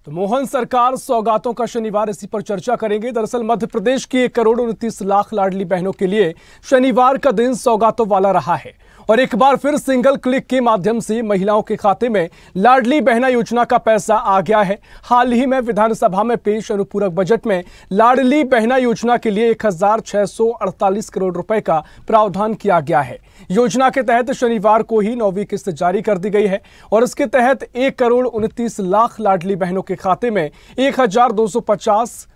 तो मोहन सरकार सौगातों का शनिवार, इसी पर चर्चा करेंगे। दरअसल मध्य प्रदेश की 1,29,00,000 लाडली बहनों के लिए शनिवार का दिन सौगातों वाला रहा है और एक बार फिर सिंगल क्लिक के माध्यम से महिलाओं के खाते में लाडली बहना योजना का पैसा आ गया है। हाल ही में विधानसभा में पेश अनुपूरक बजट में लाडली बहना योजना के लिए 1,648 करोड़ रुपए का प्रावधान किया गया है। योजना के तहत शनिवार को ही 9वीं किस्त जारी कर दी गई है और इसके तहत 1,29,00,000 लाडली बहनों के खाते में 1,250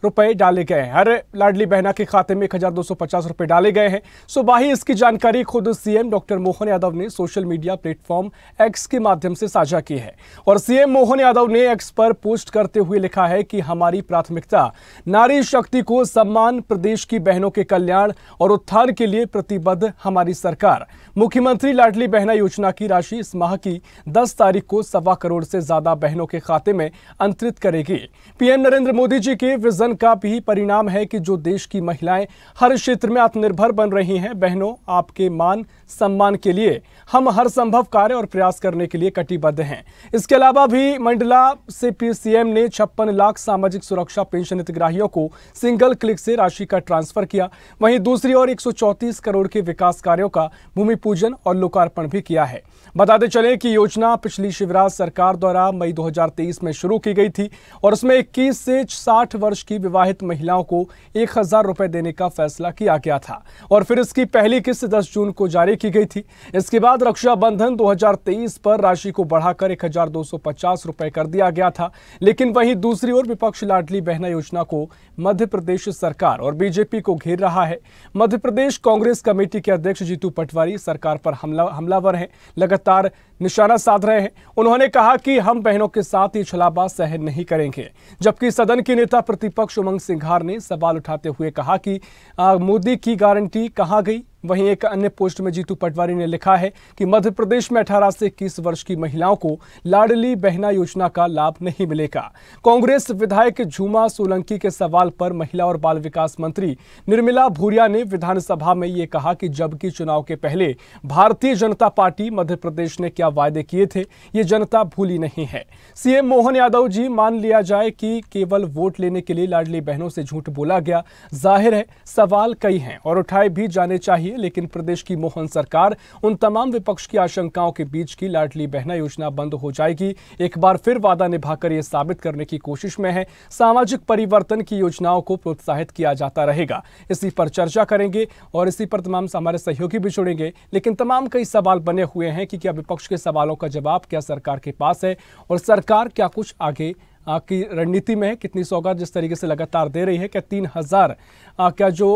रुपए डाले गए हैं। हर लाडली बहना के खाते में 1,250 रुपए डाले गए हैं। सुबह ही इसकी जानकारी खुद सीएम डॉक्टर मोहन यादव ने सोशल मीडिया प्लेटफॉर्म एक्स के माध्यम से साझा की है और सीएम मोहन यादव ने एक्स पर पोस्ट करते हुए लिखा है कि हमारी प्राथमिकता नारी शक्ति को सम्मान, प्रदेश की बहनों के कल्याण और उत्थान के लिए प्रतिबद्ध हमारी सरकार। मुख्यमंत्री लाडली बहना योजना की राशि इस माह की 10 तारीख को 1.25 करोड़ से ज्यादा बहनों के खाते में अंतरित करेगी। पीएम नरेंद्र मोदी जी के विजन का भी परिणाम है कि जो देश की महिलाएं हर क्षेत्र में आत्मनिर्भर बन रही हैं। बहनों, आपके मान सम्मान के लिए हम हर संभव कार्य और प्रयास करने के लिए कटिबद्ध हैं। इसके अलावा भी मंडला से सीएम ने 56 लाख सामाजिक सुरक्षा पेंशन हितग्राहियों को सिंगल क्लिक से राशि का ट्रांसफर किया। वहीं दूसरी ओर 134 करोड़ के विकास कार्यों का भूमि पूजन और लोकार्पण भी किया है। बताते चले कि योजना पिछली शिवराज सरकार द्वारा मई 2023 में शुरू की गई थी और उसमें 21 से 60 वर्ष की विवाहित महिलाओं को 1,000 रुपए देने का फैसला किया गया था और फिर इसकी पहली किस्त 10 जून को जारी की गई थी। इसके बाद रक्षाबंधन 2023 पर राशि को बढ़ाकर 1,250 रुपए कर दिया गया था। लेकिन वहीं दूसरी ओर विपक्ष लाडली बहना योजना को मध्य प्रदेश सरकार और बीजेपी को घेर रहा है। मध्य प्रदेश कांग्रेस कमेटी के अध्यक्ष जीतू पटवारी सरकार पर हमलावर हैं, लगातार निशाना साध रहे हैं। उन्होंने कहा कि हम बहनों के साथ ये छलावा सहन नहीं करेंगे। जबकि सदन के नेता प्रतिपक्ष उमंग सिंघार ने सवाल उठाते हुए कहा कि मोदी की गारंटी कहां गई। वहीं एक अन्य पोस्ट में जीतू पटवारी ने लिखा है कि मध्य प्रदेश में 18 से 21 वर्ष की महिलाओं को लाडली बहना योजना का लाभ नहीं मिलेगा। कांग्रेस विधायक झूमा सोलंकी के सवाल पर महिला और बाल विकास मंत्री निर्मला भूरिया ने विधानसभा में ये कहा कि जबकि चुनाव के पहले भारतीय जनता पार्टी मध्य प्रदेश ने क्या वायदे किए थे, ये जनता भूली नहीं है। सीएम मोहन यादव जी, मान लिया जाए कि केवल वोट लेने के लिए लाडली बहनों से झूठ बोला गया। जाहिर है सवाल कई हैं और उठाए भी जाने चाहिए, लेकिन प्रदेश की मोहन सरकार उन तमाम विपक्ष की आशंकाओं के बीच की लाडली बहना योजना बंद हो जाएगी एक बार फिर वादा निभाकर यह साबित करने की कोशिश में है। सामाजिक परिवर्तन की योजनाओं को प्रोत्साहित किया जाता रहेगा। इसी पर चर्चा करेंगे और इसी पर तमाम हमारे सहयोगी भी जुड़ेंगे। लेकिन तमाम कई सवाल बने हुए हैं कि क्या विपक्ष के सवालों का जवाब क्या सरकार के पास है और सरकार क्या कुछ आगे की रणनीति में है। कितनी सौगात जिस तरीके से लगातार दे रही है, क्या 3,000 क्या जो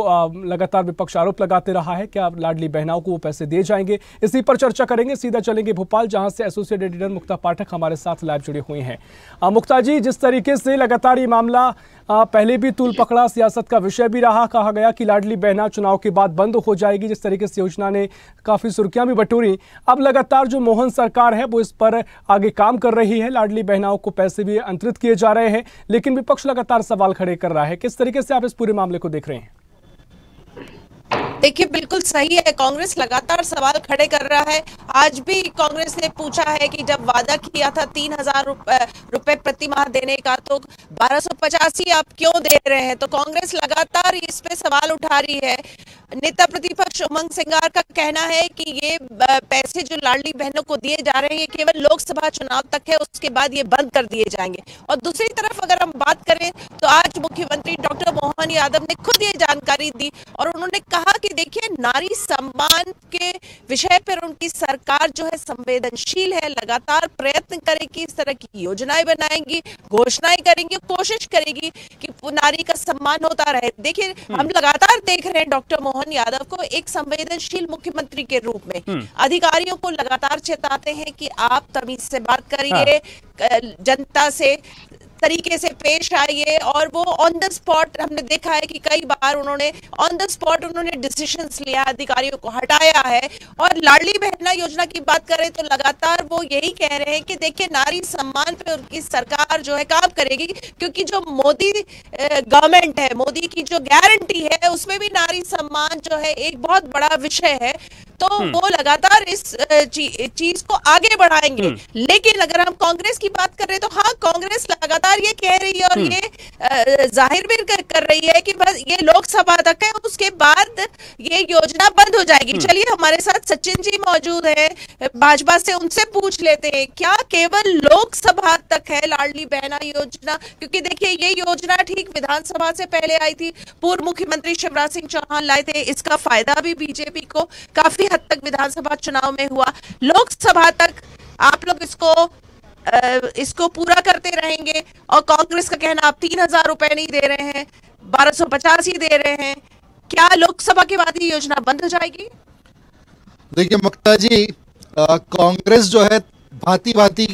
लगातार विपक्ष आरोप लगाते रहा है, क्या लाडली बहनाओं को वो पैसे दिए जाएंगे, इसी पर चर्चा करेंगे। सीधा चलेंगे भोपाल, जहां से एसोसिएट एडिटर मुक्ता पाठक हमारे साथ लाइव जुड़े हुए हैं। मुक्ता जी, जिस तरीके से लगातार ये मामला पहले भी तूल पकड़ा, सियासत का विषय भी रहा, कहा गया कि लाडली बहना चुनाव के बाद बंद हो जाएगी, जिस तरीके से योजना ने काफी सुर्खियां भी बटोरी। अब लगातार जो मोहन सरकार है वो इस पर आगे काम कर रही है, लाडली बहनाओं को पैसे भी अंतरित किए जा रहे हैं, लेकिन विपक्ष लगातार सवाल खड़े कर रहा है। किस तरीके से आप इस पूरे मामले को देख रहे हैं? देखिए, बिल्कुल सही है, कांग्रेस लगातार सवाल खड़े कर रहा है। आज भी कांग्रेस ने पूछा है कि जब वादा किया था 3,000 रुपए प्रति माह देने का, तो 1285 आप क्यों दे रहे हैं? तो कांग्रेस लगातार इस पे सवाल उठा रही है। नेता प्रतिपक्ष उमंग सिंघार का कहना है कि ये पैसे जो लाडली बहनों को दिए जा रहे हैं ये केवल लोकसभा चुनाव तक है, उसके बाद ये बंद कर दिए जाएंगे। और दूसरी तरफ अगर हम बात करें तो आज मुख्यमंत्री डॉक्टर मोहन यादव ने खुद ये जानकारी दी और उन्होंने कहा कि देखिए, नारी सम्मान के विषय पर उनकी सरकार जो है संवेदनशील है, लगातार प्रयत्न करेगी, इस तरह की योजनाएं बनाएंगी, घोषणाएं करेंगी, कोशिश करेगी कि नारी का सम्मान होता रहे। देखिए, हम लगातार देख रहे हैं डॉक्टर मोहन यादव को एक संवेदनशील मुख्यमंत्री के रूप में। अधिकारियों को लगातार चेताते हैं कि आप तमीज से बात करिए, जनता से तरीके से पेश आइए, और वो ऑन द स्पॉट हमने देखा है कि कई बार उन्होंने ऑन द स्पॉट डिसीजंस लिया, अधिकारियों को हटाया है। और लाडली बहना योजना की बात करें तो लगातार वो यही कह रहे हैं कि देखिए, नारी सम्मान पे उनकी सरकार जो है काम करेगी, क्योंकि जो मोदी गवर्नमेंट है, मोदी की जो गारंटी है, उसमें भी नारी सम्मान जो है एक बहुत बड़ा विषय है। तो वो लगातार इस चीज को आगे बढ़ाएंगे। लेकिन अगर हम कांग्रेस की बात कर रहे हैं तो हाँ, कांग्रेस लगातार ये कह रही है और ये जाहिर भी कर रही है कि बस ये लोकसभा तक है, उसके बाद ये योजना बंद हो जाएगी। चलिए, हमारे साथ सचिन जी मौजूद है भाजपा से, उनसे पूछ लेते हैं क्या केवल लोकसभा तक है लाडली बहना योजना? क्योंकि देखिए, ये योजना ठीक विधानसभा से पहले आई थी, पूर्व मुख्यमंत्री शिवराज सिंह चौहान लाए थे, इसका फायदा भी बीजेपी को काफी हद तक विधानसभा चुनाव में हुआ। लोकसभा तक आप लोग इसको पूरा करते रहेंगे और कांग्रेस का कहना आप 3,000 रुपए नहीं दे रहे हैं, 1250 ही दे रहे हैं, क्या लोकसभा के बाद ये योजना बंद हो जाएगी? देखिए मक्ता जी, कांग्रेस जो है भांति भांति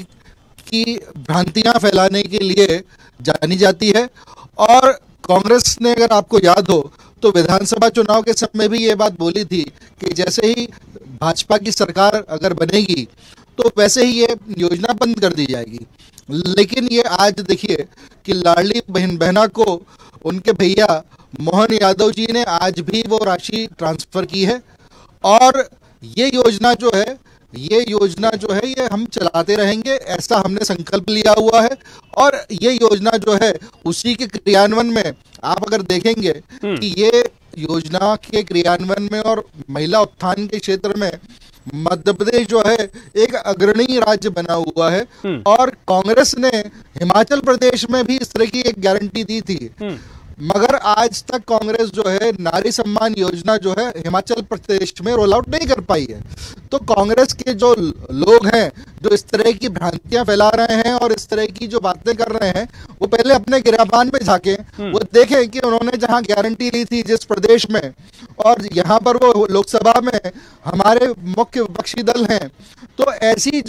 की भ्रांतियां फैलाने के लिए जानी जाती है। और कांग्रेस ने, अगर आपको याद हो, तो विधानसभा चुनाव के समय भी ये बात बोली थी कि जैसे ही भाजपा की सरकार अगर बनेगी तो वैसे ही ये योजना बंद कर दी जाएगी। लेकिन ये आज देखिए कि लाडली बहना को उनके भैया मोहन यादव जी ने आज भी वो राशि ट्रांसफर की है। और ये योजना जो है ये हम चलाते रहेंगे, ऐसा हमने संकल्प लिया हुआ है। और ये योजना जो है उसी के क्रियान्वयन में आप अगर देखेंगे कि ये योजना के क्रियान्वयन में और महिला उत्थान के क्षेत्र में मध्य प्रदेश जो है एक अग्रणी राज्य बना हुआ है। और कांग्रेस ने हिमाचल प्रदेश में भी इस तरह की एक गारंटी दी थी, मगर आज तक कांग्रेस जो है नारी सम्मान योजना जो है हिमाचल प्रदेश में रोल आउट नहीं कर पाई है। तो कांग्रेस के जो लोग हैं जो इस तरह की भ्रांतियां फैला रहे हैं और इस तरह की जो बातें कर रहे हैं, वो पहले अपने गिराबान में झांके, वो देखें कि उन्होंने जहां गारंटी ली थी जिस प्रदेश में, और यहाँ पर वो लोकसभा में हमारे मुख्य विपक्षी दल हैं, तो ऐसी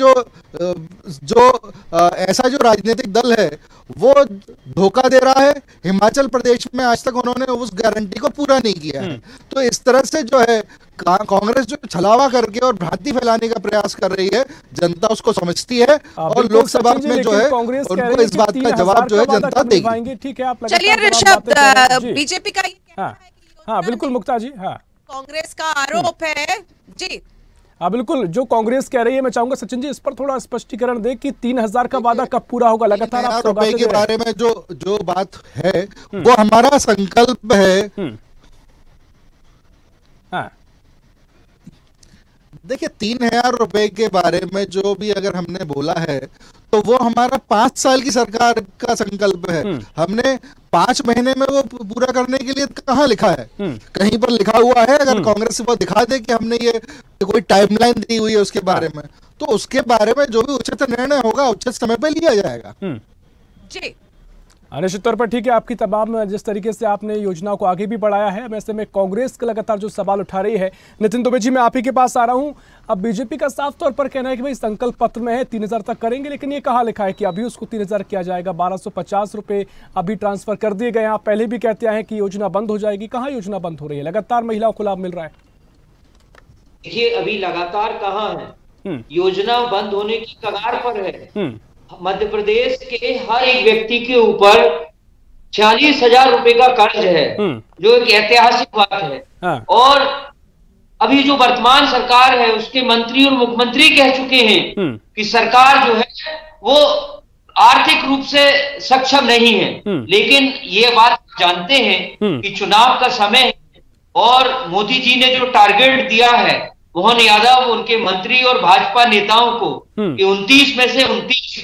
ऐसा जो राजनीतिक दल है वो धोखा दे रहा है। हिमाचल प्रदेश में आज तक उन्होंने उस गारंटी को पूरा नहीं किया है। तो इस तरह से जो है कांग्रेस जो छलावा करके और भ्रांति फैलाने का प्रयास कर रही है, जनता उसको समझती है और लोकसभा में जो है उनको इस बात का जवाब जो है जनता देगी। ठीक है, आप चलिए ऋषभ, बीजेपी का ये कहना है कि हाँ बिल्कुल मुक्ता जी, हाँ कांग्रेस का आरोप है जी। हाँ बिल्कुल, जो कांग्रेस कह रही है, मैं चाहूंगा सचिन जी इस पर थोड़ा स्पष्टीकरण दे कि 3,000 का वादा कब पूरा होगा? लगातार आप रुपए के बारे में जो बात है वो हमारा संकल्प है। हाँ देखिए, 3,000 रुपए के बारे में जो भी अगर हमने बोला है तो वो हमारा 5 साल की सरकार का संकल्प है। हमने 5 महीने में वो पूरा करने के लिए कहाँ लिखा है? कहीं पर लिखा हुआ है? अगर कांग्रेस वो दिखा दे कि हमने ये कोई टाइमलाइन दी हुई है उसके बारे में, तो उसके बारे में जो भी उचित निर्णय होगा उचित समय पर लिया जाएगा। जी निश्चित तौर पर ठीक है, आपकी तमाम जिस तरीके से आपने योजना को आगे भी बढ़ाया है। वैसे में कांग्रेस का लगातार जो सवाल उठा रही है, नितिन दुबे जी मैं आप ही के पास आ रहा हूं। अब बीजेपी का साफ तौर पर कहना है कि भाई संकल्प पत्र में है 3,000 तक करेंगे, लेकिन ये कहाँ लिखा है कि अभी उसको 3,000 किया जाएगा? 1250 रुपए अभी ट्रांसफर कर दिए गए। आप पहले भी कहते हैं कि योजना बंद हो जाएगी, कहाँ योजना बंद हो रही है? लगातार महिलाओं को लाभ मिल रहा है। देखिए, अभी लगातार कहाँ है, योजना बंद होने की कगार पर है। मध्य प्रदेश के हर एक व्यक्ति के ऊपर 40,000 रुपए का कर्ज है, जो एक ऐतिहासिक बात है। हाँ। और अभी जो वर्तमान सरकार है उसके मंत्री और मुख्यमंत्री कह चुके हैं कि सरकार जो है वो आर्थिक रूप से सक्षम नहीं है। लेकिन ये बात जानते हैं कि चुनाव का समय है और मोदी जी ने जो टारगेट दिया है मोहन यादव उनके मंत्री और भाजपा नेताओं को कि 29 में से 29,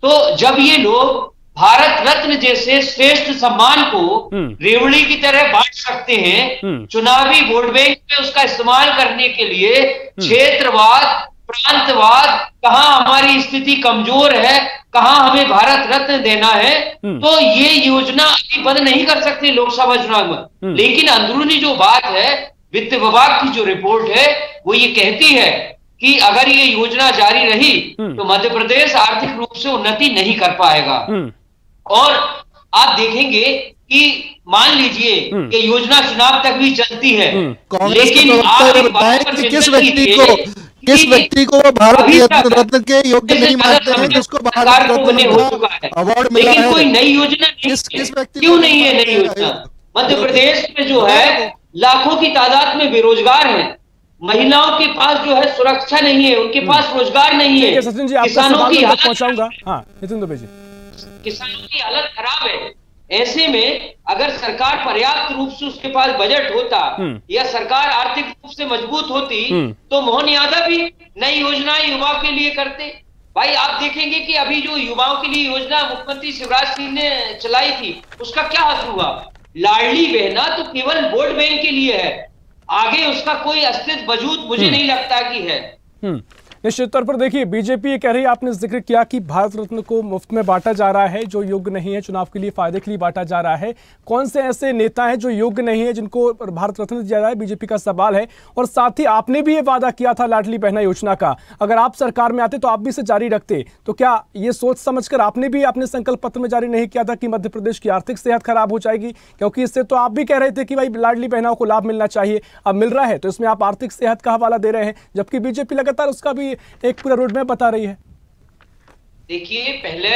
तो जब ये लोग भारत रत्न जैसे श्रेष्ठ सम्मान को रेवड़ी की तरह बांट सकते हैं, चुनावी वोट बैंक में उसका इस्तेमाल करने के लिए क्षेत्रवाद, प्रांतवाद, कहां हमारी स्थिति कमजोर है, कहां हमें भारत रत्न देना है, तो ये योजना अभी बंद नहीं कर सकते लोकसभा चुनाव में। लेकिन अंदरूनी जो बात है, वित्त विभाग की जो रिपोर्ट है वो ये कहती है कि अगर ये योजना जारी रही तो मध्य प्रदेश आर्थिक रूप से उन्नति नहीं कर पाएगा। और आप देखेंगे कि मान लीजिए कि योजना चुनाव तक भी चलती है, लेकिन आप किस व्यक्ति को भारत रत्न के योग्य नहीं मानते हैं, जिसको भारत रत्न अवार्ड मिला है, कोई नई योजना क्यों नहीं है? नई योजना मध्य प्रदेश में जो है लाखों की तादाद में बेरोजगार हैं, महिलाओं के पास जो है सुरक्षा नहीं है, उनके पास रोजगार नहीं है। सचिन जी, आपका किसानों की हालत पहुंचाऊंगा। हाँ नितिन दुबे जी, किसानों की हालत खराब है। ऐसे में अगर सरकार पर्याप्त रूप से उसके पास बजट होता या सरकार आर्थिक रूप से मजबूत होती तो मोहन यादव भी नई योजनाएं युवाओं के लिए करते। भाई आप देखेंगे कि अभी जो युवाओं के लिए योजना मुख्यमंत्री शिवराज सिंह ने चलाई थी उसका क्या हाल हुआ। लाडली बहना तो केवल वोट बैंक के लिए है, आगे उसका कोई अस्तित्व वजूद मुझे नहीं लगता कि है। निश्चित तौर पर देखिए, बीजेपी ये कह रही है, आपने जिक्र किया कि भारत रत्न को मुफ्त में बांटा जा रहा है, जो योग्य नहीं है, चुनाव के लिए फायदे के लिए बांटा जा रहा है। कौन से ऐसे नेता हैं जो योग्य नहीं है जिनको भारत रत्न दिया जा रहा है, बीजेपी का सवाल है। और साथ ही आपने भी ये वादा किया था लाडली बहना योजना का, अगर आप सरकार में आते तो आप भी इसे जारी रखते। तो क्या ये सोच समझकर आपने भी अपने संकल्प पत्र में जारी नहीं किया था कि मध्य प्रदेश की आर्थिक सेहत खराब हो जाएगी? क्योंकि इससे तो आप भी कह रहे थे कि भाई लाडली बहनाओं को लाभ मिलना चाहिए, अब मिल रहा है तो इसमें आप आर्थिक सेहत का हवाला दे रहे हैं, जबकि बीजेपी लगातार उसका भी एक पूरा रोड मैप बता रही है। देखिए, पहले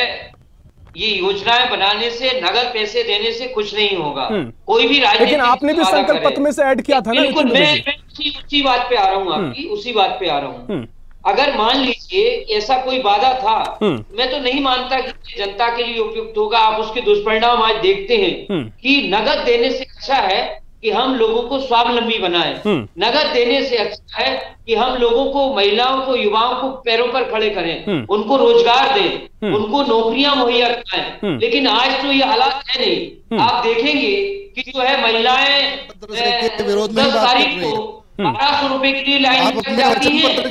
ये योजनाएं बनाने से, नगद पैसे देने से कुछ नहीं होगा। कोई भी राजनीतिक, लेकिन आपने भी संकल्प पत्र में से ऐड किया था ना। बिल्कुल, मैं उसी बात पे आ रहा हूँ, आपकी उसी बात पे आ रहा हूँ। अगर मान लीजिए ऐसा कोई वादा था, मैं तो नहीं मानता कि जनता के लिए उपयुक्त होगा। आप उसके दुष्परिणाम आज देखते हैं कि नगद देने से अच्छा है कि हम लोगों को स्वावलंबी बनाएं। नगद देने से अच्छा है कि हम लोगों को, महिलाओं को, युवाओं को पैरों पर खड़े करें, उनको रोजगार दें, उनको नौकरियां मुहैया कराएं। लेकिन आज तो ये हालात है नहीं। आप देखेंगे कि जो है महिलाएं 10 तारीख को 1200 रुपए के लिए लाइन लग जाती है और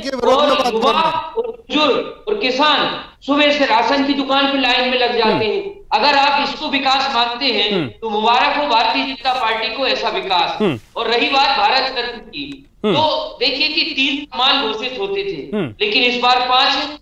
युवा और बुजुर्ग और किसान सुबह से राशन की दुकान पे लाइन में लग जाते हैं। अगर आप इसको विकास मानते हैं तो मुबारक हो भारतीय जनता पार्टी को ऐसा विकास। और रही बात भारत रत्न की, तो देखिए कि 3 सम्मान घोषित होते थे, लेकिन इस बार 5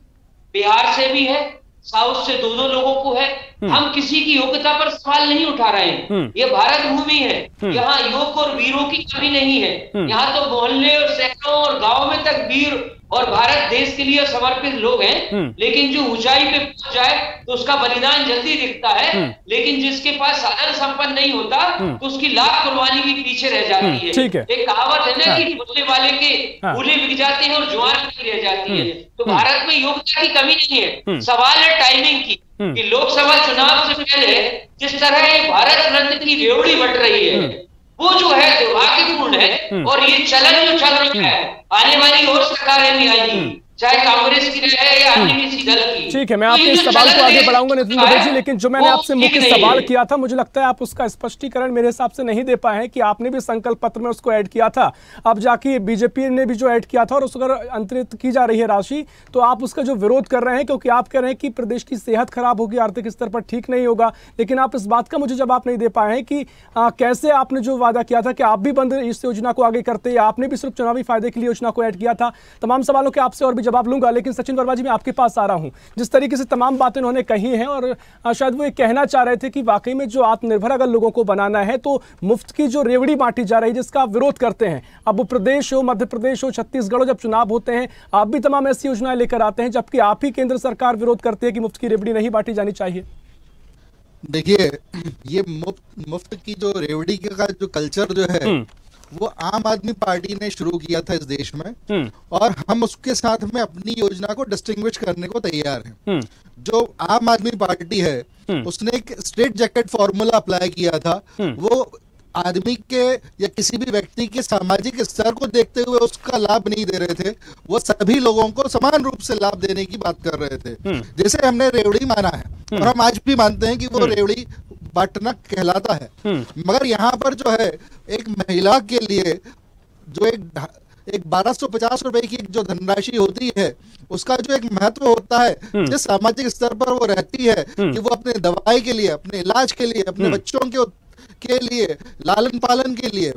बिहार से भी है, साउथ से 2 लोगों को है। हम किसी की योग्यता पर सवाल नहीं उठा रहे हैं। ये भारत भूमि है, यहाँ योग और वीरों की कमी नहीं है। यहाँ तो मोहल्ले और शहरों और गांव में तक वीर और भारत देश के लिए समर्पित लोग हैं। लेकिन जो ऊंचाई पे पहुंच जाए तो उसका बलिदान जल्दी दिखता है, लेकिन जिसके पास साधन संपन्न नहीं होता तो उसकी लाख कुर्बानी भी पीछे रह जाती है। एक कहावत है ना कि बोलने वाले के फूले बिक जाते हैं और जुआन बिक रह जाती है। तो भारत में योग्यता की कमी नहीं है, सवाल है टाइमिंग की, कि लोकसभा चुनाव से पहले जिस तरह भारत रत्न की रेवड़ी बट रही है वो जो है दुर्भाग्यपूर्ण है। और ये चलन जो चल रहा है, आने वाली और सरकारें भी आएंगी, चाहे कांग्रेस की रहे या अन्य किसी दल की। ठीक है, मैं आपके इस सवाल को आगे बढ़ाऊंगा नितिन दुबे जी, लेकिन जो मैंने आपसे मुख्य सवाल किया था, मुझे लगता है आप उसका स्पष्टीकरण मेरे हिसाब से नहीं दे पाए हैं कि आपने भी संकल्प पत्र में उसको ऐड किया था, अब जाके बीजेपी ने भी जो ऐड किया था और उसको अगर अंतरित की जा रही है राशि तो आप उसका जो विरोध कर रहे हैं, क्योंकि आप कह रहे हैं कि प्रदेश की सेहत खराब होगी, आर्थिक स्तर पर ठीक नहीं होगा। लेकिन आप इस बात का मुझे जवाब नहीं दे पाए हैं कि कैसे आपने जो वादा किया था कि आप भी बंद इस योजना को आगे करते, या आपने भी सिर्फ चुनावी फायदे के लिए योजना को ऐड किया था। तमाम सवालों के आपसे और भी जवाब लूंगा, लेकिन सचिन वर्मा जी मैं आपके पास आ रहा हूं। जिस तरीके से तमाम बातें उन्होंने कही हैं और शायद वो ये कहना चाह रहे थे कि वाकई में जो आत्मनिर्भर अगर लोगों को बनाना है तो मुफ्त की जो रेवड़ी बांटी जा रही है जिसका आप विरोध करते हैं, अब वो प्रदेश हो, मध्य प्रदेश हो, छत्तीसगढ़ हो, जब चुनाव होते हैं आप भी तमाम ऐसी योजनाएं लेकर आते हैं, जबकि आप ही केंद्र सरकार विरोध करती है कि मुफ्त की रेवड़ी नहीं बांटी जानी चाहिए। देखिए, ये मुफ्त की जो रेवड़ी का जो कल्चर जो है वो आम आदमी पार्टी ने शुरू किया था इस देश में, और हम उसके साथ में अपनी योजना को डिस्टिंग्विश करने को तैयार हैं। जो आम आदमी पार्टी है उसने एक स्ट्रेट जैकेट फॉर्मूला अप्लाई किया था, वो आदमी के या किसी भी व्यक्ति के सामाजिक स्तर को देखते हुए उसका लाभ नहीं दे रहे थे, वो सभी लोगों को समान रूप से लाभ देने की बात कर रहे थे। जैसे हमने रेवड़ी माना है और हम आज भी मानते हैं कि वो रेवड़ी बांटना कहलाता है, मगर यहाँ पर जो है एक महिला के लिए जो एक 1250 रुपए की जो धनराशि होती है उसका जो एक महत्व होता है, जिस सामाजिक स्तर पर वो रहती है कि वो अपने दवाई के लिए, अपने इलाज के लिए, अपने बच्चों के लिए, लालन पालन के लिए,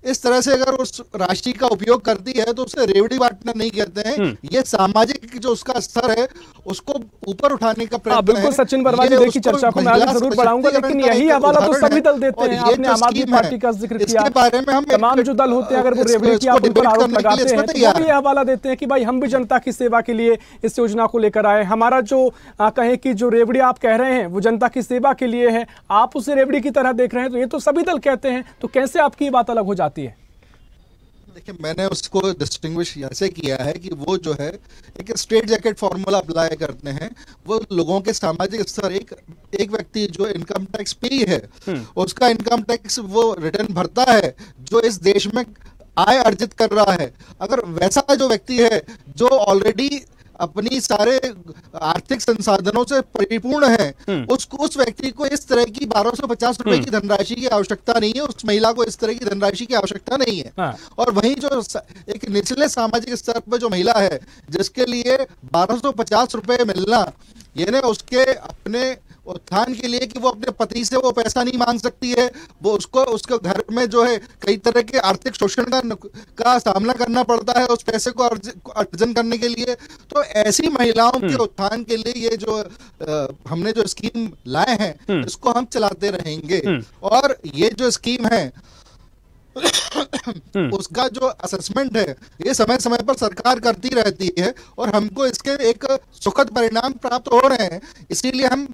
इस तरह से अगर उस राशि का उपयोग करती है तो उसे रेवड़ी बांटना नहीं कहते हैं। ये सामाजिक जो उसका स्तर है उसको ऊपर उठाने का प्रयत्न है। बिल्कुल सचिन वर्मा जी, देखिए चर्चा को मैं आगे जरूर बढ़ाऊंगा, लेकिन यही हवाला तो सभी दल देते हैं। आपने आम आदमी पार्टी का जिक्र किया, बारे में हम तमाम जो दल होते हैं अगर वो रेवड़ी की आप ऊपर आरोप लगाते हैं तो वो ये हवाला देते हैं कि भाई हम भी जनता की सेवा के लिए इस योजना को लेकर आए, हमारा जो कहें कि जो रेवड़ी आप कह रहे हैं वो जनता की सेवा के लिए है, आप उसे रेवड़ी की तरह देख रहे हैं, तो ये तो सभी दल कहते हैं, तो कैसे आपकी बात अलग हो जाती है? देखिए, मैंने उसको डिस्टिंग्विश ऐसे किया है कि वो जो है एक स्ट्रेट जैकेट फॉर्मूला अप्लाई करते हैं। वो लोगों के सामाजिक स्तर, एक व्यक्ति जो इनकम टैक्स पेई है उसका इनकम टैक्स वो रिटर्न भरता है जो इस देश में आय अर्जित कर रहा है। अगर वैसा जो व्यक्ति है जो ऑलरेडी अपनी सारे आर्थिक संसाधनों से परिपूर्ण है, उस व्यक्ति को इस तरह की 1250 रुपए की धनराशि की आवश्यकता नहीं है, उस महिला को इस तरह की धनराशि की आवश्यकता नहीं है। हाँ। और वहीं जो एक निचले सामाजिक स्तर पर जो महिला है जिसके लिए 1250 रुपए मिलना, यानी उसके अपने उत्थान के लिए कि वो अपने पति से वो पैसा नहीं मांग सकती है, वो उसको घर में जो है कई तरह के आर्थिक शोषण का सामना करना पड़ता है उस पैसे को अर्जन करने के लिए। तो ऐसी महिलाओं के उत्थान के लिए ये जो हमने जो स्कीम लाए हैं इसको हम चलाते रहेंगे। और ये जो स्कीम है उसका जो असेसमेंट है ये समय समय पर सरकार करती रहती है और हमको इसके एक सुखद परिणाम प्राप्त हो रहे हैं, इसीलिए हम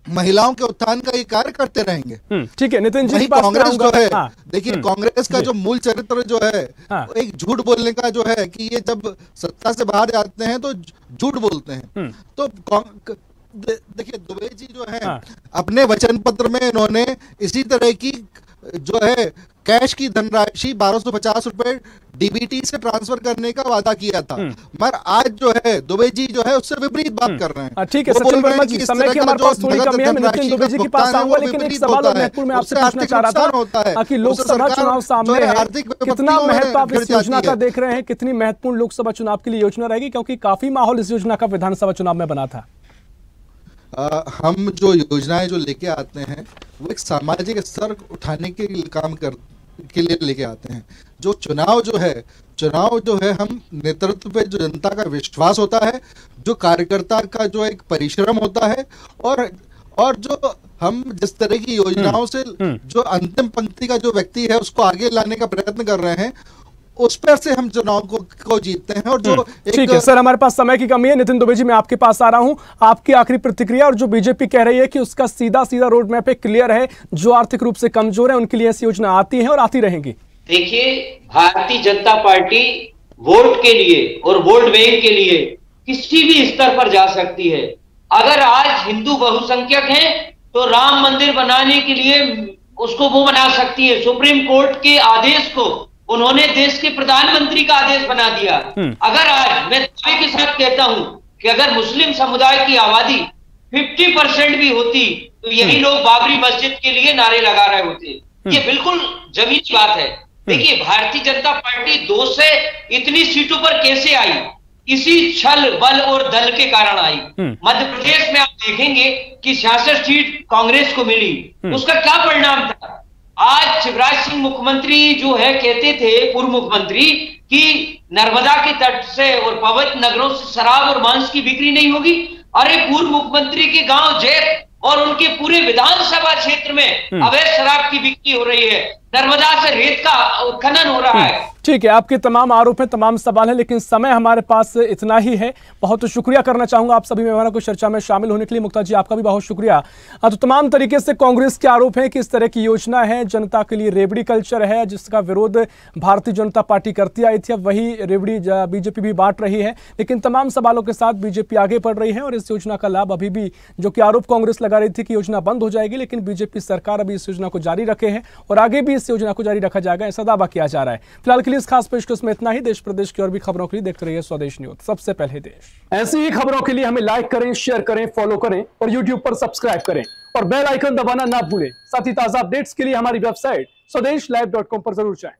महिलाओं के उत्थान का ये कार्य करते रहेंगे। ठीक है नितिन जी, कांग्रेस जो है, देखिए कांग्रेस का जो मूल चरित्र जो है एक झूठ बोलने का जो है कि ये जब सत्ता से बाहर जाते हैं तो झूठ बोलते हैं। तो देखिए दुबे जी जो है अपने वचन पत्र में इन्होंने इसी तरह की जो है कैश की धनराशि 1250 रुपए डीबीटी से ट्रांसफर करने का वादा किया था, मगर आज जो है दुबे जी जो है उससे विपरीत बात कर रहे हैं। ठीक है सचिन वर्मा जी, समय की हमारे पास थोड़ी कमी है, नितिन दुबे जी के पास आऊंगा, लेकिन एक सवाल और महत्वपूर्ण मैं आपसे पूछना चाह रहा था कि लोकसभा चुनाव सामने है, कितना महत्व आप इस योजना का देख रहे हैं, कितनी महत्वपूर्ण लोकसभा चुनाव के लिए योजना रहेगी, क्योंकि काफी माहौल इस योजना का विधानसभा चुनाव में बना था। हम जो योजनाएं जो लेके आते हैं वो एक सामाजिक स्तर उठाने के काम के लिए लेके आते हैं। जो चुनाव जो है हम नेतृत्व पे जो जनता का विश्वास होता है, जो कार्यकर्ता का जो एक परिश्रम होता है, और जो हम जिस तरह की योजनाओं से जो अंतिम पंक्ति का जो व्यक्ति है उसको आगे लाने का प्रयत्न कर रहे हैं, उस पर से हम चुनाव को जीतते हैं। और जो ठीक है सर, हमारे पास समय की कमी है। नितिन दुबे जी, मैं आपके पास आ रहा हूं, आपकी आखिरी प्रतिक्रिया। और जो बीजेपी कह रही है कि उसका सीधा रोड मैप पे क्लियर है, जो आर्थिक रूप से कमजोर है उनके लिए ऐसी योजना आती है और आती रहेंगी। देखिए, भारतीय जनता पार्टी वोट के लिए और वोट बैंक के लिए किसी भी स्तर पर जा सकती है। अगर आज हिंदू बहुसंख्यक हैं तो राम मंदिर बनाने के लिए उसको वो बना सकती है। सुप्रीम कोर्ट के आदेश को उन्होंने देश के प्रधानमंत्री का आदेश बना दिया। अगर आज मैं दावे के साथ कहता हूं कि अगर मुस्लिम समुदाय की आबादी 50% भी होती तो यही लोग बाबरी मस्जिद के लिए नारे लगा रहे होते। ये बिल्कुल जमीनी बात है। देखिए, भारतीय जनता पार्टी 2 से इतनी सीटों पर कैसे आई? इसी छल बल और दल के कारण आई। मध्य प्रदेश में आप देखेंगे कि 66 सीट कांग्रेस को मिली, उसका क्या परिणाम था? आज शिवराज सिंह मुख्यमंत्री जो है कहते थे, पूर्व मुख्यमंत्री, कि नर्मदा के तट से और पवित्र नगरों से शराब और मांस की बिक्री नहीं होगी। अरे पूर्व मुख्यमंत्री के गांव जैत और उनके पूरे विधानसभा क्षेत्र में अवैध शराब की बिक्री हो रही है, नर्मदा से रेत का खनन हो रहा है। ठीक है, आपके तमाम आरोप हैं, तमाम सवाल हैं, लेकिन समय हमारे पास इतना ही है। बहुत शुक्रिया करना चाहूंगा आप सभी मेहमानों को चर्चा में शामिल होने के लिए। मुक्ता जी, आपका भी बहुत शुक्रिया। तो तमाम तरीके से कांग्रेस के आरोप हैं कि इस तरह की योजना है, जनता के लिए रेवड़ी कल्चर है, जिसका विरोध भारतीय जनता पार्टी करती आई थी, अब वही रेवड़ी बीजेपी भी बांट रही है। लेकिन तमाम सवालों के साथ बीजेपी आगे बढ़ रही है और इस योजना का लाभ अभी भी, जो कि आरोप कांग्रेस लगा रही थी कि योजना बंद हो जाएगी, लेकिन बीजेपी सरकार अभी इस योजना को जारी रखे हैं और आगे भी इस योजना को जारी रखा जाएगा, ऐसा दावा किया जा रहा है। फिलहाल के लिए इस खास पेशकश में इतना ही। देश प्रदेश की और भी खबरों के लिए देखते रहिए स्वदेश न्यूज, सबसे पहले देश। ऐसी ही खबरों के लिए हमें लाइक करें, शेयर करें, फॉलो करें और यूट्यूब पर सब्सक्राइब करें और बेल आइकन दबाना ना भूलें। साथ ही ताजा अपडेट्स के लिए हमारी वेबसाइट स्वदेशलाइव.com पर जरूर जाएं।